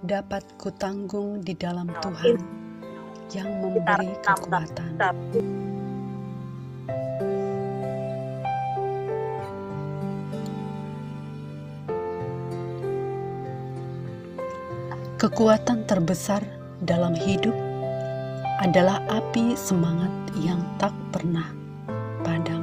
dapat kutanggung di dalam Tuhan yang memberi kekuatan. Kekuatan terbesar dalam hidup adalah api semangat yang tak pernah padam.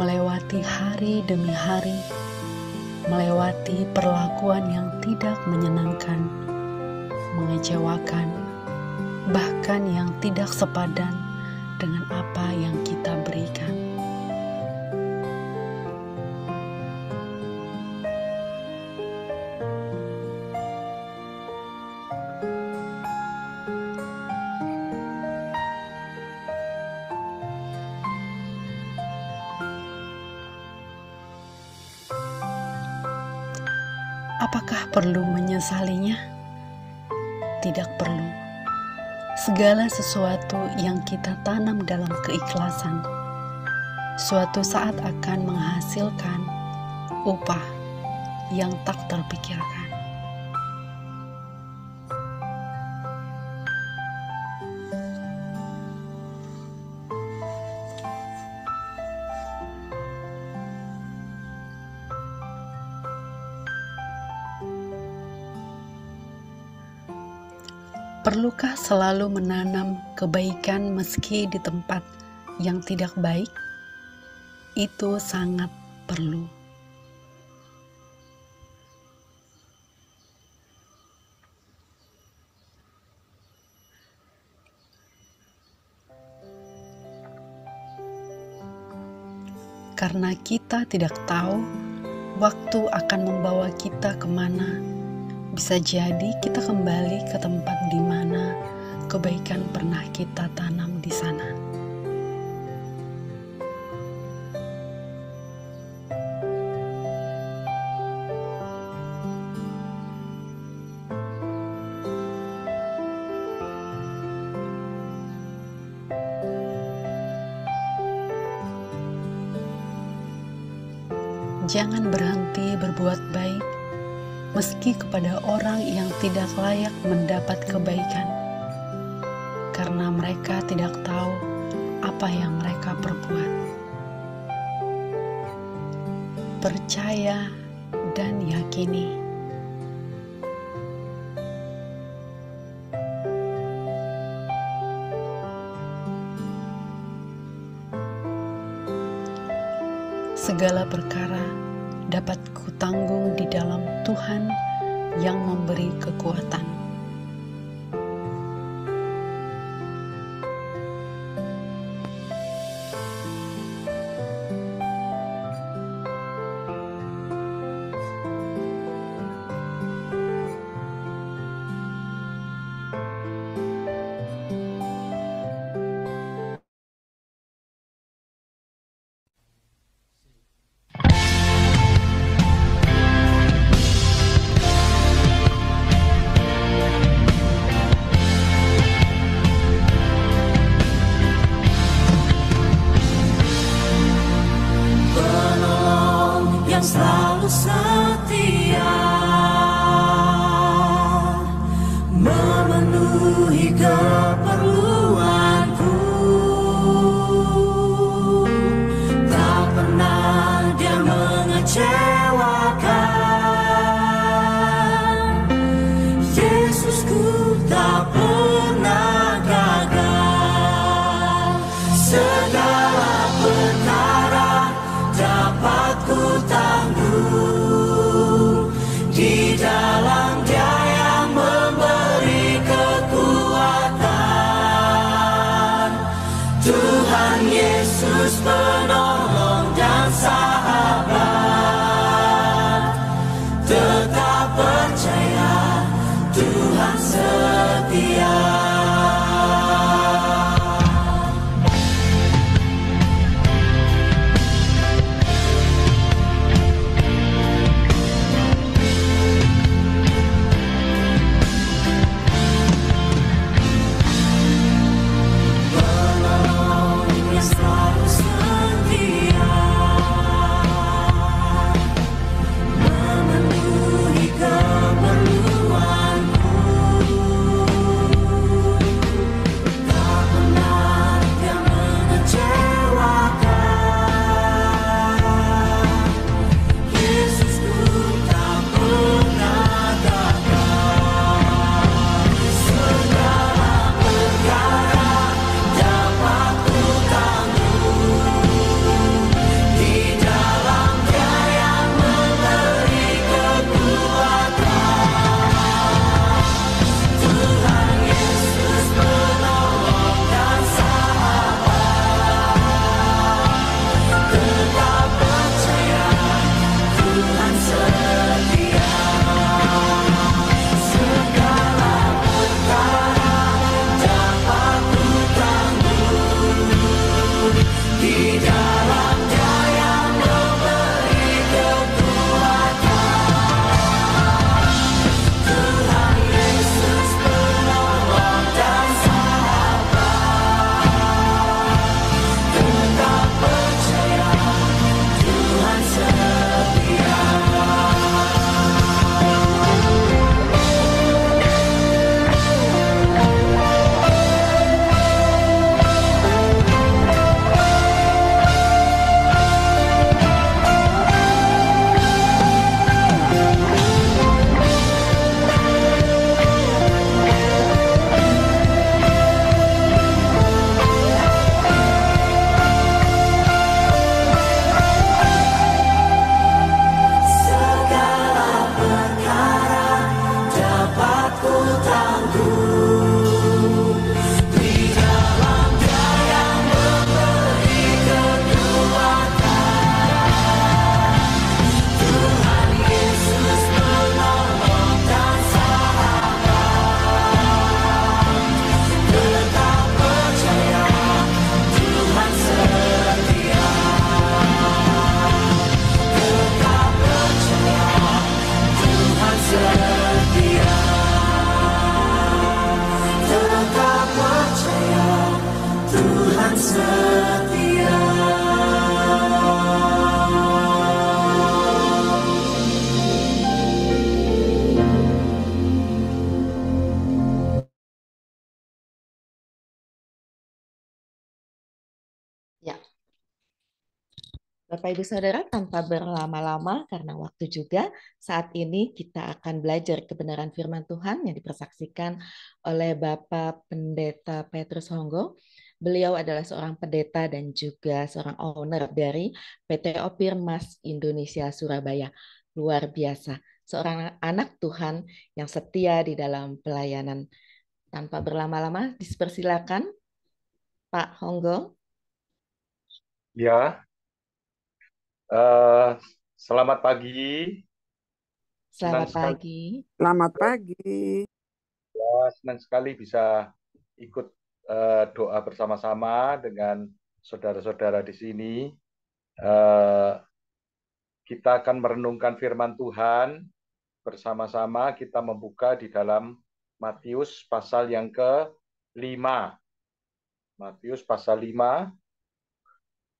Melewati hari demi hari, melewati perlakuan yang tidak menyenangkan, mengecewakan, bahkan yang tidak sepadan dengan apa yang kita berikan. Apakah perlu menyesalinya? Tidak perlu. Segala sesuatu yang kita tanam dalam keikhlasan, suatu saat akan menghasilkan upah yang tak terpikirkan. Perlukah selalu menanam kebaikan meski di tempat yang tidak baik? Itu sangat perlu. Karena kita tidak tahu waktu akan membawa kita kemana. Bisa jadi kita kembali ke tempat di mana kebaikan pernah kita tanam di sana. Jangan berhenti berbuat baik meski kepada orang yang tidak layak mendapat kebaikan, karena mereka tidak tahu apa yang mereka perbuat. Percaya dan yakini. Segala perkara dapat kutanggung di dalam Tuhan yang memberi kekuatan. Selalu setia memenuhi keperluanku, tak pernah dia mengecewakan. Yesusku tak pernah gagal. Segala perkara dapat ku tanggung di dalam Dia yang memberi kekuatan. Tuhan Yesus penolong dan sahabat, tetap percaya Tuhan setia. Ya, Bapak Ibu Saudara, tanpa berlama-lama karena waktu juga, saat ini kita akan belajar kebenaran firman Tuhan yang dipersaksikan oleh Bapak Pendeta Petrus Honggo. Beliau adalah seorang pendeta dan juga seorang owner dari PT Opir Mas Indonesia Surabaya. Luar biasa, seorang anak Tuhan yang setia di dalam pelayanan. Tanpa berlama-lama, dipersilakan Pak Honggo. Ya, eh, selamat pagi. Senang Selamat sekali, pagi. Selamat pagi. senang sekali bisa ikut doa bersama-sama dengan saudara-saudara di sini. Eh, kita akan merenungkan firman Tuhan bersama-sama. Kita membuka di dalam Matius pasal yang ke-5. Matius pasal 5,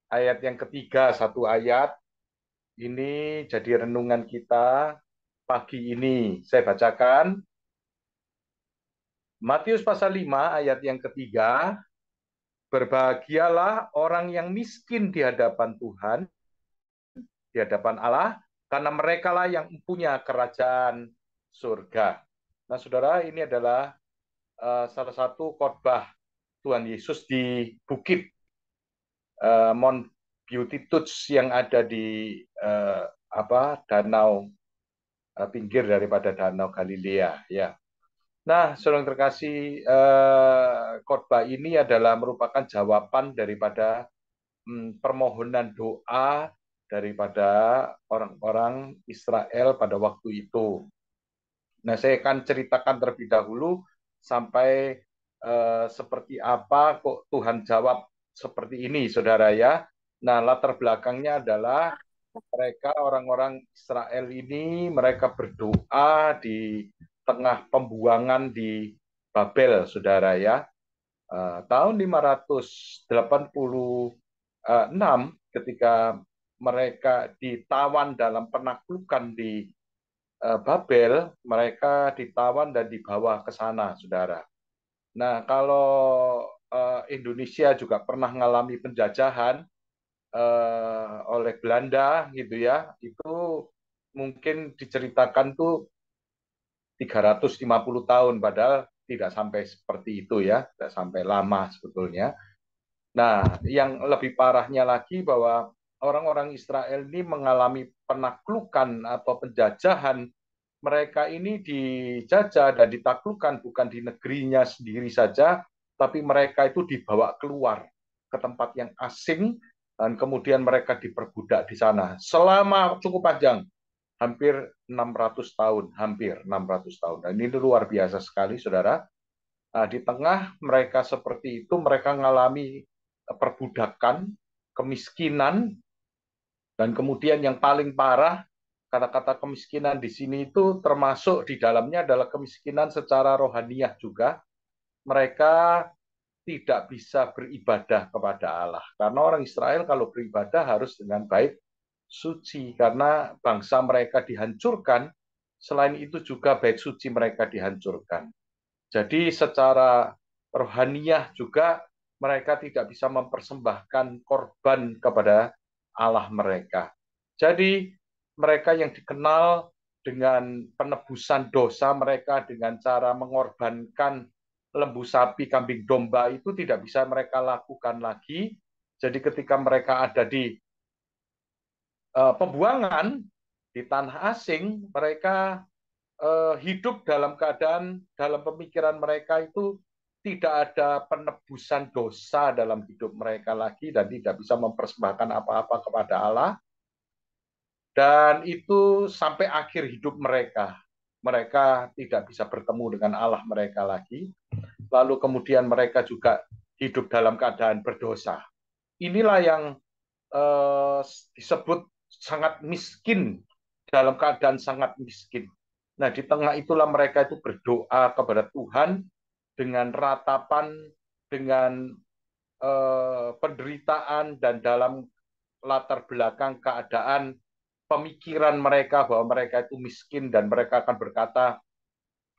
ayat yang ketiga, satu ayat. Ini jadi renungan kita pagi ini. Saya bacakan. Matius pasal 5 ayat yang ketiga, berbahagialah orang yang miskin di hadapan Tuhan, di hadapan Allah, karena merekalah yang punya kerajaan surga. Nah, saudara, ini adalah salah satu khotbah Tuhan Yesus di bukit Mount Beatitudes yang ada di danau pinggir daripada danau Galilea, ya. Nah, saudara terkasih, khotbah ini adalah merupakan jawaban daripada permohonan doa daripada orang-orang Israel pada waktu itu. Nah, saya akan ceritakan terlebih dahulu sampai seperti apa kok Tuhan jawab seperti ini, saudara ya. Nah, latar belakangnya adalah mereka orang-orang Israel ini mereka berdoa di tengah pembuangan di Babel, saudara ya. Tahun 586 ketika mereka ditawan dalam penaklukan di Babel, mereka ditawan dan dibawa ke sana, saudara. Nah, kalau Indonesia juga pernah mengalami penjajahan oleh Belanda gitu ya, itu mungkin diceritakan tuh 350 tahun, padahal tidak sampai seperti itu ya, tidak sampai lama sebetulnya. Nah, yang lebih parahnya lagi bahwa orang-orang Israel ini mengalami penaklukan atau penjajahan. Mereka ini dijajah dan ditaklukkan bukan di negerinya sendiri saja, tapi mereka itu dibawa keluar ke tempat yang asing dan kemudian mereka diperbudak di sana selama cukup panjang, hampir 600 tahun, hampir 600 tahun. Dan ini luar biasa sekali, saudara. Nah, di tengah mereka seperti itu, mereka mengalami perbudakan, kemiskinan, dan kemudian yang paling parah, kata-kata kemiskinan di sini itu termasuk di dalamnya adalah kemiskinan secara rohaniah juga. Mereka tidak bisa beribadah kepada Allah. Karena orang Israel kalau beribadah harus dengan baik suci. Karena bangsa mereka dihancurkan, selain itu juga bait suci mereka dihancurkan. Jadi secara rohaniah juga mereka tidak bisa mempersembahkan korban kepada Allah mereka. Jadi mereka yang dikenal dengan penebusan dosa mereka dengan cara mengorbankan lembu sapi, kambing domba itu tidak bisa mereka lakukan lagi. Jadi ketika mereka ada di pembuangan di tanah asing, mereka hidup dalam keadaan, dalam pemikiran mereka itu tidak ada penebusan dosa dalam hidup mereka lagi dan tidak bisa mempersembahkan apa-apa kepada Allah. Dan itu sampai akhir hidup mereka. Mereka tidak bisa bertemu dengan Allah mereka lagi. Lalu kemudian mereka juga hidup dalam keadaan berdosa. Inilah yang disebut sangat miskin, dalam keadaan sangat miskin. Nah, di tengah itulah mereka itu berdoa kepada Tuhan dengan ratapan, dengan penderitaan, dan dalam latar belakang keadaan pemikiran mereka bahwa mereka itu miskin dan mereka akan berkata,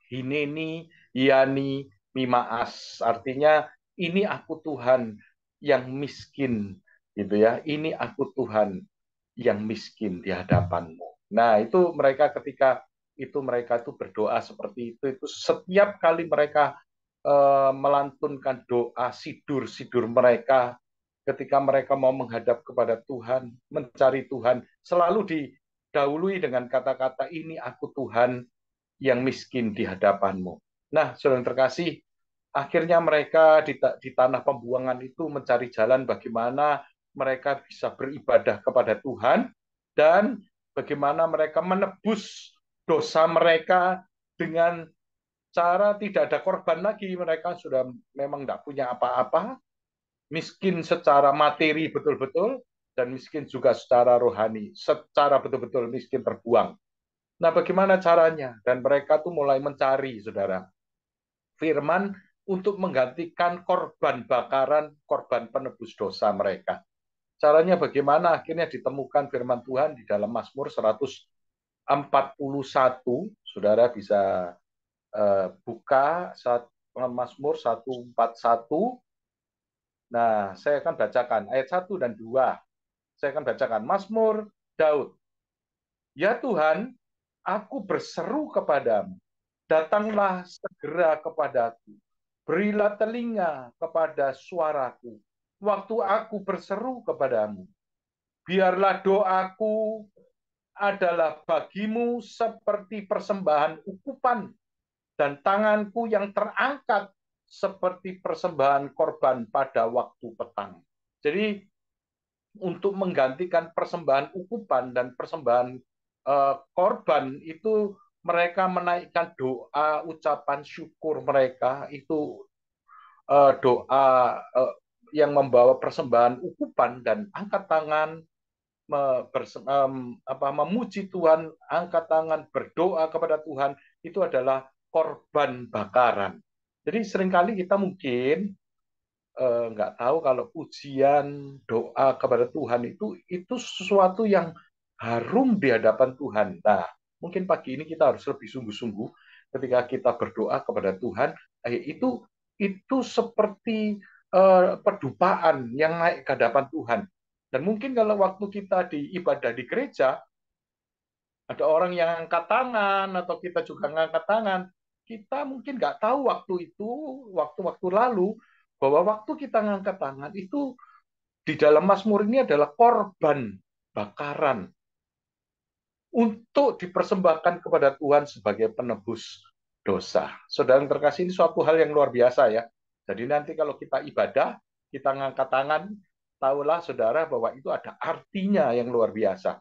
Hineni, Yani, Mimaas. Artinya, ini aku Tuhan yang miskin gitu ya. Ini aku Tuhan yang miskin di hadapanmu. Nah, itu mereka ketika itu mereka itu berdoa seperti itu setiap kali mereka melantunkan doa sidur-sidur mereka ketika mereka mau menghadap kepada Tuhan, mencari Tuhan, selalu didahului dengan kata-kata ini aku Tuhan yang miskin di hadapanmu. Nah, saudara yang terkasih, akhirnya mereka di tanah pembuangan itu mencari jalan bagaimana mereka bisa beribadah kepada Tuhan dan bagaimana mereka menebus dosa mereka dengan cara tidak ada korban lagi. Mereka sudah memang tidak punya apa-apa, miskin secara materi betul-betul, dan miskin juga secara rohani, secara betul-betul miskin terbuang. Nah, bagaimana caranya? Dan mereka tuh mulai mencari, saudara, firman untuk menggantikan korban bakaran, korban penebus dosa mereka. Caranya bagaimana? Akhirnya ditemukan firman Tuhan di dalam Mazmur 141. Saudara bisa buka Mazmur 141. Nah, saya akan bacakan ayat 1 dan 2. Saya akan bacakan Mazmur Daud. Ya Tuhan, aku berseru kepadamu. Datanglah segera kepadaku. Berilah telinga kepada suaraku. Waktu aku berseru kepadamu. Biarlah doaku adalah bagimu seperti persembahan ukupan, dan tanganku yang terangkat seperti persembahan korban pada waktu petang. Jadi untuk menggantikan persembahan ukupan dan persembahan korban itu mereka menaikkan doa, ucapan syukur mereka itu doa yang membawa persembahan ukupan dan angkat tangan memuji Tuhan, angkat tangan berdoa kepada Tuhan itu adalah korban bakaran. Jadi seringkali kita mungkin nggak tahu kalau pujian doa kepada Tuhan itu sesuatu yang harum di hadapan Tuhan. Nah, mungkin pagi ini kita harus lebih sungguh-sungguh ketika kita berdoa kepada Tuhan. Itu seperti pedupaan yang naik ke hadapan Tuhan. Dan mungkin kalau waktu kita di ibadah di gereja, ada orang yang angkat tangan atau kita juga ngangkat tangan, kita mungkin nggak tahu waktu itu, waktu-waktu lalu, bahwa waktu kita ngangkat tangan itu di dalam Mazmur ini adalah korban bakaran untuk dipersembahkan kepada Tuhan sebagai penebus dosa. Saudara yang terkasih, ini suatu hal yang luar biasa ya. Jadi nanti kalau kita ibadah, kita ngangkat tangan, tahulah saudara bahwa itu ada artinya yang luar biasa.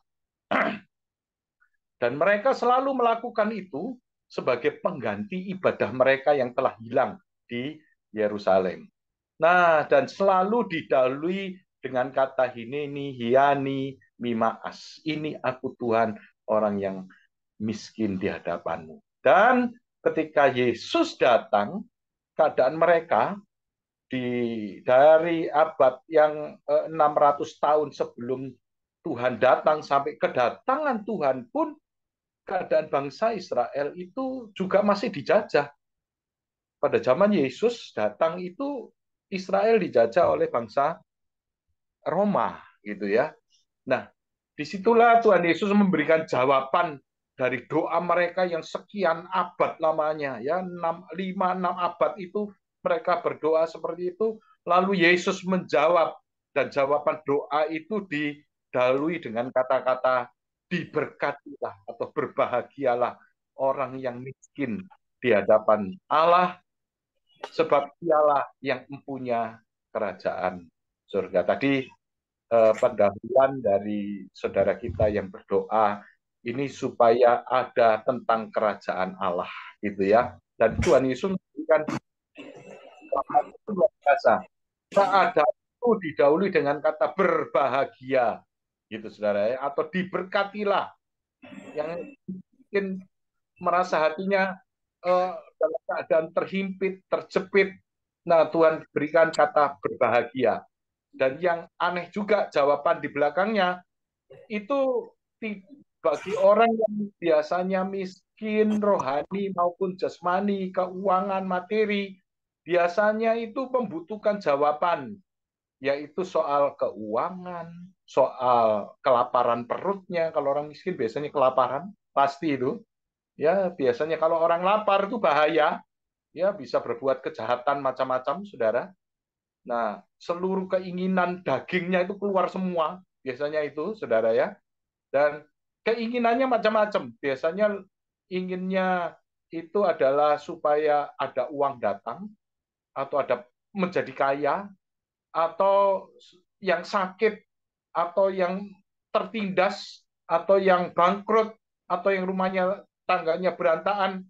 Dan mereka selalu melakukan itu sebagai pengganti ibadah mereka yang telah hilang di Yerusalem. Nah, dan selalu didahului dengan kata hineni, hiani, mimaas. Ini aku Tuhan, orang yang miskin di hadapanmu. Dan ketika Yesus datang, keadaan mereka dari abad yang 600 tahun sebelum Tuhan datang sampai kedatangan Tuhan pun keadaan bangsa Israel itu juga masih dijajah. Pada zaman Yesus datang itu Israel dijajah oleh bangsa Roma gitu ya. Nah, disitulah Tuhan Yesus memberikan jawaban dari doa mereka yang sekian abad lamanya ya, 5-6 abad itu mereka berdoa seperti itu, lalu Yesus menjawab, dan jawaban doa itu didahului dengan kata-kata diberkatilah atau berbahagialah orang yang miskin di hadapan Allah, sebab dialah yang mempunyai kerajaan surga. Tadi pendahuluan dari saudara kita yang berdoa ini supaya ada tentang kerajaan Allah gitu ya. Dan Tuhan Yesus memberikan itu luar biasa. Keadaan itu didahului dengan kata berbahagia gitu saudara ya, atau diberkatilah, yang mungkin merasa hatinya dalam keadaan terhimpit, terjepit. Nah, Tuhan berikan kata berbahagia. Dan yang aneh juga jawaban di belakangnya itu bagi orang yang biasanya miskin rohani maupun jasmani, keuangan, materi, biasanya itu membutuhkan jawaban. yaitu soal keuangan, soal kelaparan perutnya. Kalau orang miskin biasanya kelaparan, pasti itu. Ya, biasanya kalau orang lapar itu bahaya, ya bisa berbuat kejahatan macam-macam, saudara. Nah, seluruh keinginan dagingnya itu keluar semua, biasanya itu, saudara ya. Dan keinginannya macam-macam. Biasanya inginnya itu adalah supaya ada uang datang, atau ada menjadi kaya, atau yang sakit, atau yang tertindas, atau yang bangkrut, atau yang rumahnya tangganya berantakan.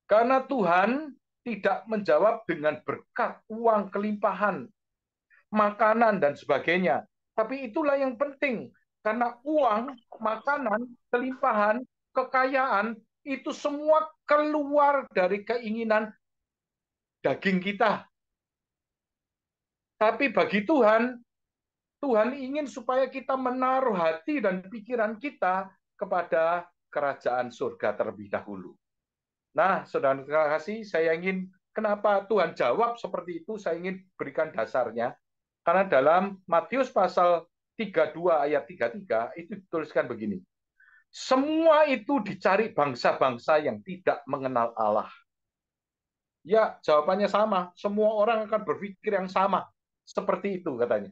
Karena Tuhan tidak menjawab dengan berkat, uang, kelimpahan, makanan, dan sebagainya. Tapi itulah yang penting. Karena uang, makanan, kelimpahan, kekayaan, itu semua keluar dari keinginan daging kita. Tapi bagi Tuhan, Tuhan ingin supaya kita menaruh hati dan pikiran kita kepada kerajaan surga terlebih dahulu. Nah, saudara kasih, saya ingin, kenapa Tuhan jawab seperti itu, saya ingin berikan dasarnya. Karena dalam Matius pasal 32 ayat 33, itu dituliskan begini. Semua itu dicari bangsa-bangsa yang tidak mengenal Allah. Ya, jawabannya sama. Semua orang akan berpikir yang sama. Seperti itu katanya.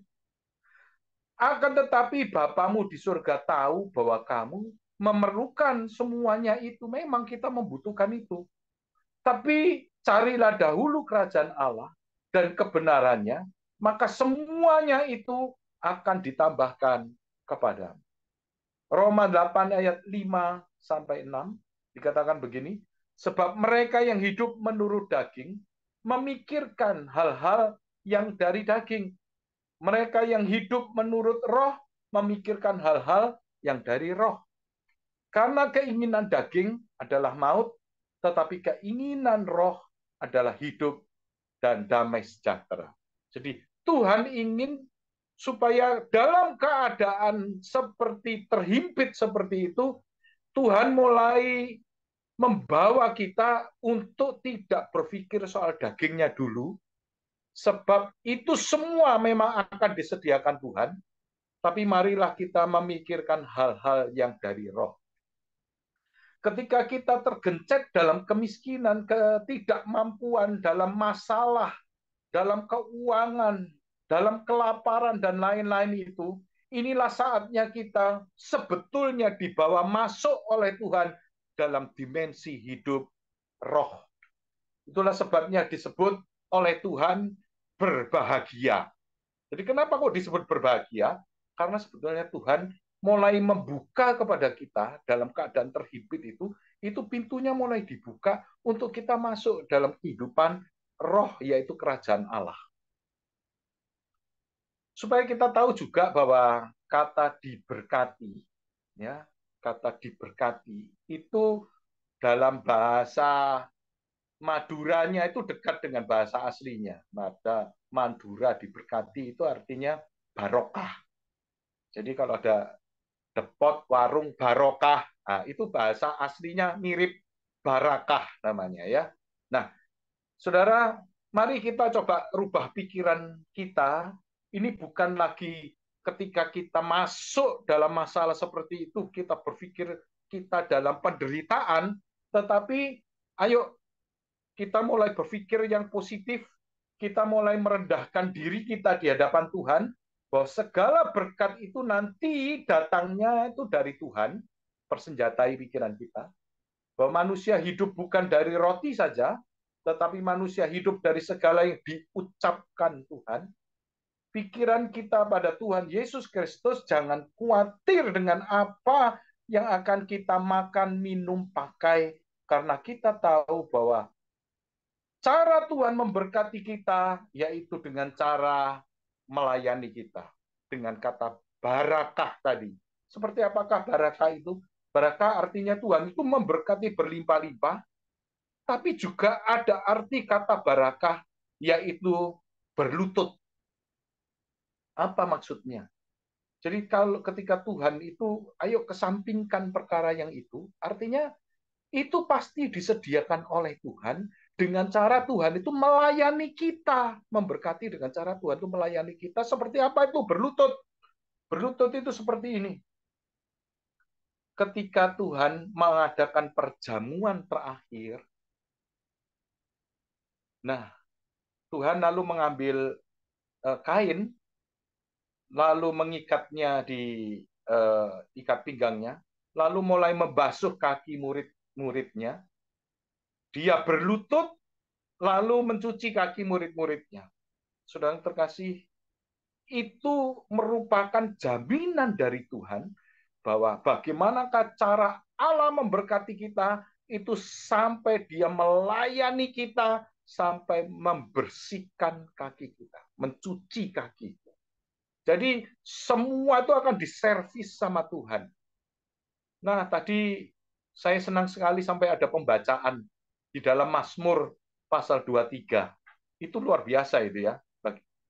Akan tetapi Bapamu di surga tahu bahwa kamu memerlukan semuanya itu. Memang kita membutuhkan itu. Tapi carilah dahulu kerajaan Allah dan kebenarannya, maka semuanya itu akan ditambahkan kepadamu. Roma 8 ayat 5 sampai 6 dikatakan begini, sebab mereka yang hidup menurut daging memikirkan hal-hal yang dari daging. Mereka yang hidup menurut roh memikirkan hal-hal yang dari roh. Karena keinginan daging adalah maut, tetapi keinginan roh adalah hidup dan damai sejahtera. Jadi Tuhan ingin supaya dalam keadaan seperti terhimpit seperti itu, Tuhan mulai membawa kita untuk tidak berpikir soal dagingnya dulu, sebab itu semua memang akan disediakan Tuhan, tapi marilah kita memikirkan hal-hal yang dari roh. Ketika kita tergencet dalam kemiskinan, ketidakmampuan, dalam masalah, dalam keuangan, dalam kelaparan, dan lain-lain itu, inilah saatnya kita sebetulnya dibawa masuk oleh Tuhan dalam dimensi hidup roh. Itulah sebabnya disebut oleh Tuhan berbahagia. Jadi kenapa kok disebut berbahagia? Karena sebetulnya Tuhan mulai membuka kepada kita dalam keadaan terhimpit itu pintunya mulai dibuka untuk kita masuk dalam kehidupan roh, yaitu kerajaan Allah. Supaya kita tahu juga bahwa kata diberkati, ya, kata diberkati itu dalam bahasa Maduranya itu dekat dengan bahasa aslinya. Madura diberkati itu artinya barokah. Jadi kalau ada depot, warung, barokah, nah, itu bahasa aslinya mirip barakah namanya ya. Nah, saudara, mari kita coba rubah pikiran kita. Ini bukan lagi ketika kita masuk dalam masalah seperti itu, kita berpikir kita dalam penderitaan, tetapi ayo kita mulai berpikir yang positif, kita mulai merendahkan diri kita di hadapan Tuhan, bahwa segala berkat itu nanti datangnya itu dari Tuhan, persenjatai pikiran kita, bahwa manusia hidup bukan dari roti saja, tetapi manusia hidup dari segala yang diucapkan Tuhan. Pikiran kita pada Tuhan Yesus Kristus, jangan khawatir dengan apa yang akan kita makan, minum, pakai, karena kita tahu bahwa cara Tuhan memberkati kita yaitu dengan cara melayani kita. Dengan kata barakah tadi. Seperti apakah barakah itu? Barakah artinya Tuhan itu memberkati berlimpah-limpah, tapi juga ada arti kata barakah yaitu berlutut. Apa maksudnya? Jadi kalau ketika Tuhan itu, ayo kesampingkan perkara yang itu, artinya itu pasti disediakan oleh Tuhan dengan cara Tuhan itu melayani kita, memberkati dengan cara Tuhan itu melayani kita. Seperti apa itu? Berlutut. Berlutut itu seperti ini. Ketika Tuhan mengadakan perjamuan terakhir, nah Tuhan lalu mengambil kain, lalu mengikatnya di ikat pinggangnya, lalu mulai membasuh kaki murid-muridnya. Dia berlutut, lalu mencuci kaki murid-muridnya. Saudara terkasih, itu merupakan jaminan dari Tuhan bahwa bagaimanakah cara Allah memberkati kita itu sampai dia melayani kita, sampai membersihkan kaki kita, mencuci kaki. Jadi semua itu akan diservis sama Tuhan. Nah, tadi saya senang sekali sampai ada pembacaan di dalam Mazmur pasal 23. Itu luar biasa itu ya.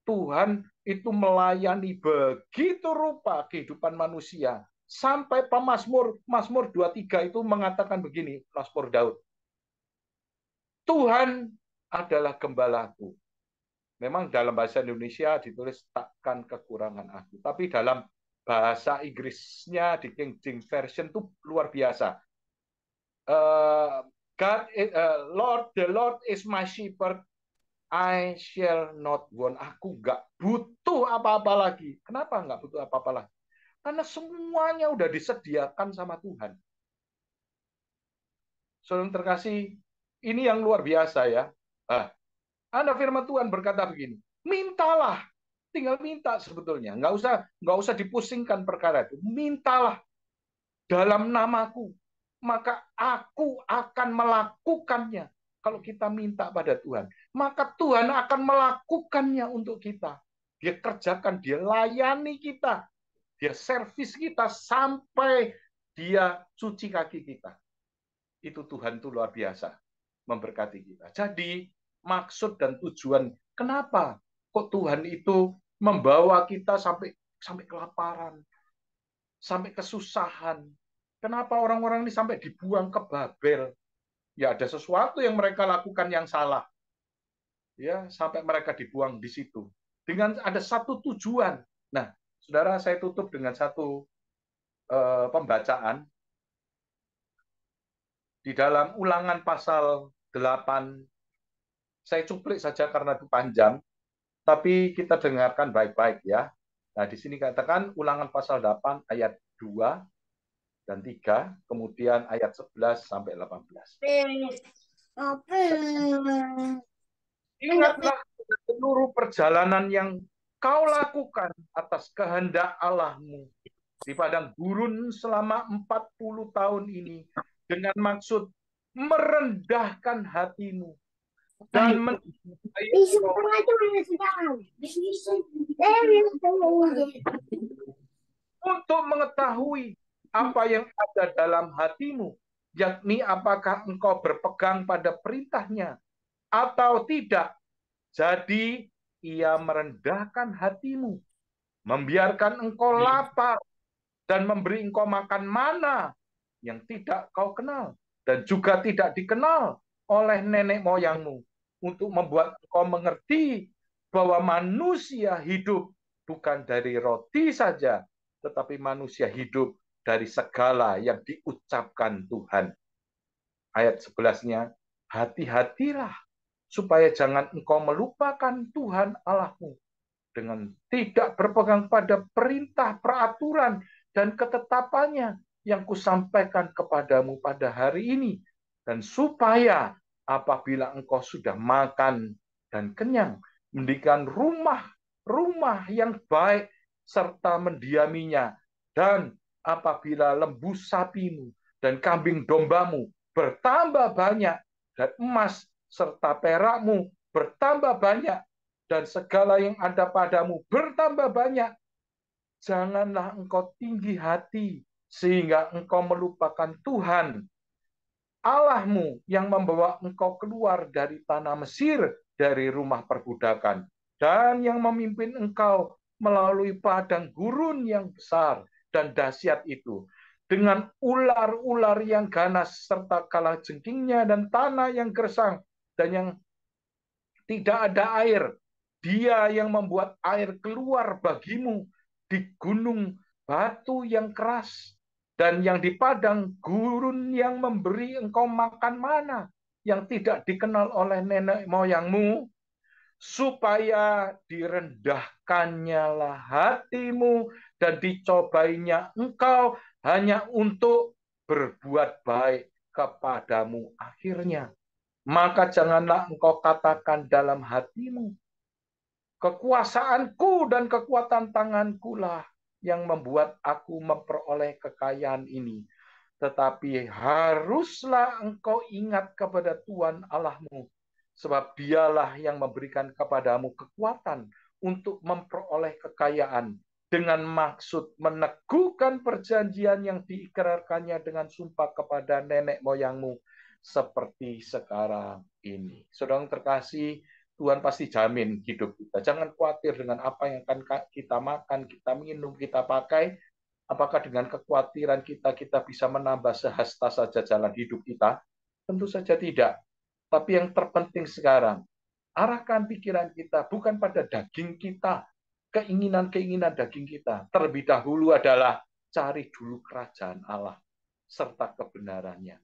Tuhan itu melayani begitu rupa kehidupan manusia. Sampai pemazmur, Mazmur 23 itu mengatakan begini, Mazmur Daud. Tuhan adalah gembalaku. Memang dalam bahasa Indonesia ditulis takkan kekurangan aku. Tapi dalam bahasa Inggrisnya di King James Version itu luar biasa. The Lord is my shepherd, I shall not want. Aku nggak butuh apa-apa lagi. Kenapa nggak butuh apa-apa lagi? Karena semuanya udah disediakan sama Tuhan. Saudara terkasih, ini yang luar biasa ya. Ada firman Tuhan berkata begini, mintalah, tinggal minta sebetulnya, nggak usah dipusingkan perkara itu, mintalah dalam namaku, maka aku akan melakukannya. Kalau kita minta pada Tuhan, maka Tuhan akan melakukannya untuk kita. Dia kerjakan, dia layani kita, dia servis kita sampai dia cuci kaki kita. Itu Tuhan itu luar biasa memberkati kita. Jadi maksud dan tujuan kenapa kok Tuhan itu membawa kita sampai kelaparan, sampai kesusahan. Kenapa orang-orang ini sampai dibuang ke Babel? Ya ada sesuatu yang mereka lakukan yang salah. Ya, sampai mereka dibuang di situ. Dengan ada satu tujuan. Nah, Saudara, saya tutup dengan satu pembacaan di dalam Ulangan pasal 8. Saya cuplik saja karena itu panjang, tapi kita dengarkan baik-baik ya. Nah, di sini katakan Ulangan pasal 8 ayat 2 dan 3, kemudian ayat 11 sampai 18. Ingatlah seluruh perjalanan yang kau lakukan atas kehendak Allahmu di padang gurun selama 40 tahun ini dengan maksud merendahkan hatimu dan untuk mengetahui apa yang ada dalam hatimu, yakni apakah engkau berpegang pada perintahnya atau tidak. Jadi ia merendahkan hatimu, membiarkan engkau lapar dan memberi engkau makan mana yang tidak kau kenal dan juga tidak dikenal oleh nenek moyangmu, untuk membuat engkau mengerti bahwa manusia hidup bukan dari roti saja, tetapi manusia hidup dari segala yang diucapkan Tuhan. Ayat 11-nya, hati-hatilah supaya jangan engkau melupakan Tuhan Allahmu dengan tidak berpegang pada perintah, peraturan, dan ketetapannya yang kusampaikan kepadamu pada hari ini. Dan supaya apabila engkau sudah makan dan kenyang, mendirikan rumah yang baik serta mendiaminya, dan apabila lembu sapimu dan kambing dombamu bertambah banyak, dan emas serta perakmu bertambah banyak, dan segala yang ada padamu bertambah banyak. Janganlah engkau tinggi hati, sehingga engkau melupakan Tuhan Allahmu yang membawa engkau keluar dari tanah Mesir, dari rumah perbudakan, dan yang memimpin engkau melalui padang gurun yang besar dan dahsyat itu, dengan ular-ular yang ganas serta kalajengkingnya dan tanah yang gersang dan yang tidak ada air. Dia yang membuat air keluar bagimu di gunung batu yang keras, dan yang di padang gurun yang memberi engkau makan mana yang tidak dikenal oleh nenek moyangmu, supaya direndahkannya lah hatimu dan dicobainya engkau hanya untuk berbuat baik kepadamu akhirnya. Maka janganlah engkau katakan dalam hatimu, kekuasaanku dan kekuatan tanganku lah yang membuat aku memperoleh kekayaan ini. Tetapi haruslah engkau ingat kepada Tuhan Allahmu, sebab dialah yang memberikan kepadamu kekuatan untuk memperoleh kekayaan, dengan maksud meneguhkan perjanjian yang diikrarkannya dengan sumpah kepada nenek moyangmu, seperti sekarang ini. Saudara terkasih, Tuhan pasti jamin hidup kita. Jangan khawatir dengan apa yang akan kita makan, kita minum, kita pakai. Apakah dengan kekhawatiran kita bisa menambah sehasta saja jalan hidup kita? Tentu saja tidak. Tapi yang terpenting sekarang, arahkan pikiran kita bukan pada daging kita, keinginan-keinginan daging kita. Terlebih dahulu adalah cari dulu kerajaan Allah serta kebenarannya.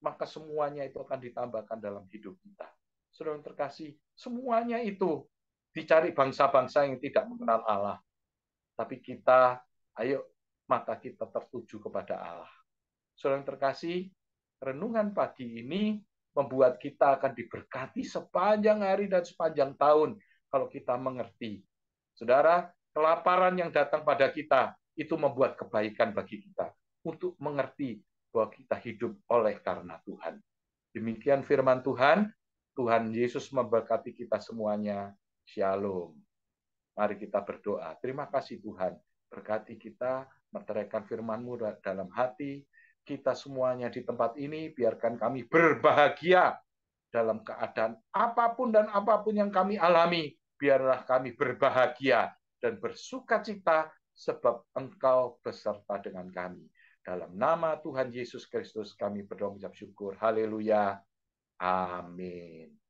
Maka semuanya itu akan ditambahkan dalam hidup kita. Saudara terkasih, semuanya itu dicari bangsa-bangsa yang tidak mengenal Allah. Tapi kita, ayo, mata kita tertuju kepada Allah. Saudara terkasih, renungan pagi ini membuat kita akan diberkati sepanjang hari dan sepanjang tahun kalau kita mengerti. Saudara, kelaparan yang datang pada kita itu membuat kebaikan bagi kita untuk mengerti bahwa kita hidup oleh karena Tuhan. Demikian firman Tuhan. Tuhan Yesus memberkati kita semuanya. Shalom. Mari kita berdoa. Terima kasih Tuhan. Berkati kita, meteraikan firman-Mu dalam hati. Kita semuanya di tempat ini, biarkan kami berbahagia dalam keadaan apapun dan apapun yang kami alami. Biarlah kami berbahagia dan bersukacita sebab Engkau beserta dengan kami. Dalam nama Tuhan Yesus Kristus kami berdoa mengucap syukur. Haleluya. Amin.